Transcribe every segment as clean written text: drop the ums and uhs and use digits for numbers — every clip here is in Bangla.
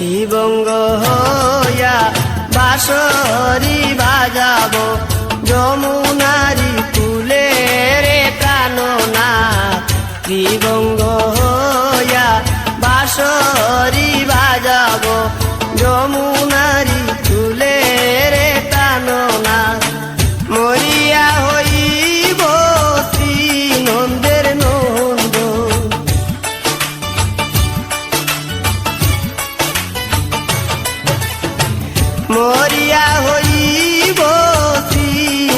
শিবঙ্গ হইয়া বাঁশরি বাজাবো যমুনারি কুলে রে প্রাণনাথ। শিবঙ্গ হইয়া বাঁশরি বাজাবো যমুনারি কুলে রে প্রাণনাথ। মরিয়া হইব শ্রী নন্দের নন্দ, মরিয়া হইব শ্রী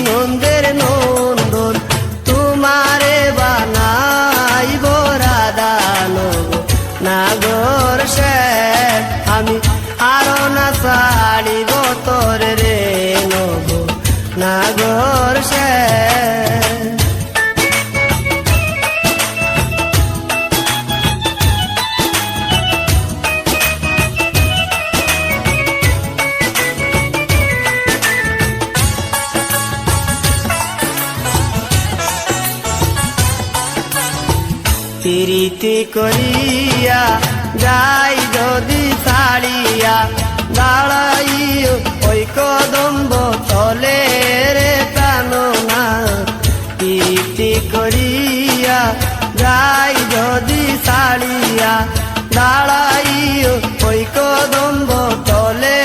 নন্দের নন্দন। তোমারে বানাইব রাধা নব নাগর সে, আমি আরো না ছাড়িব তোর রে নব নাগর সে। প্রীতি করিয়া যাই যদি ছাড়িয়া দাঁড়াইও ওই কদম্ব তলে রে প্রাণনাথ। প্রীতি করিয়া যাই যদি ছাড়িয়া দাঁড়াইও ওই কদম্ব তলে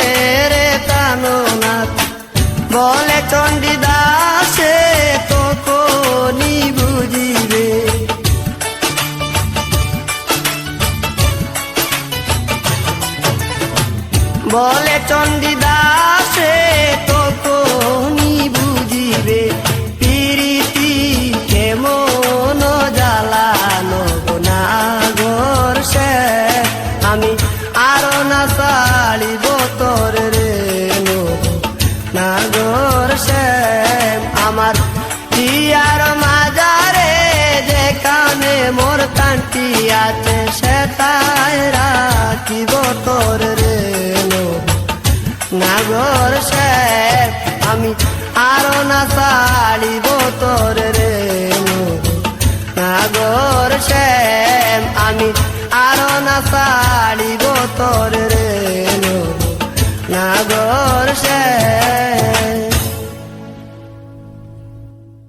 রে প্রাণনাথ। বলে চণ্ডীদাসে তখনই বুঝিবে, বলে চণ্ডীদাসে তখনই বুঝিবে প্রীতি কেমন জ্বালানো নাগর সে। আমি আরো না ছাড়িব তোর রে নাগর সে। আমার পিয়ার মাজারে যেখানে মোর কান্তি আছে সেটাই রাখিব তোর রে নাগর সে। আমি আরো না ছাড়িব তোর রে নাগর সে। আমি আরো না ছাড়িব তোর রে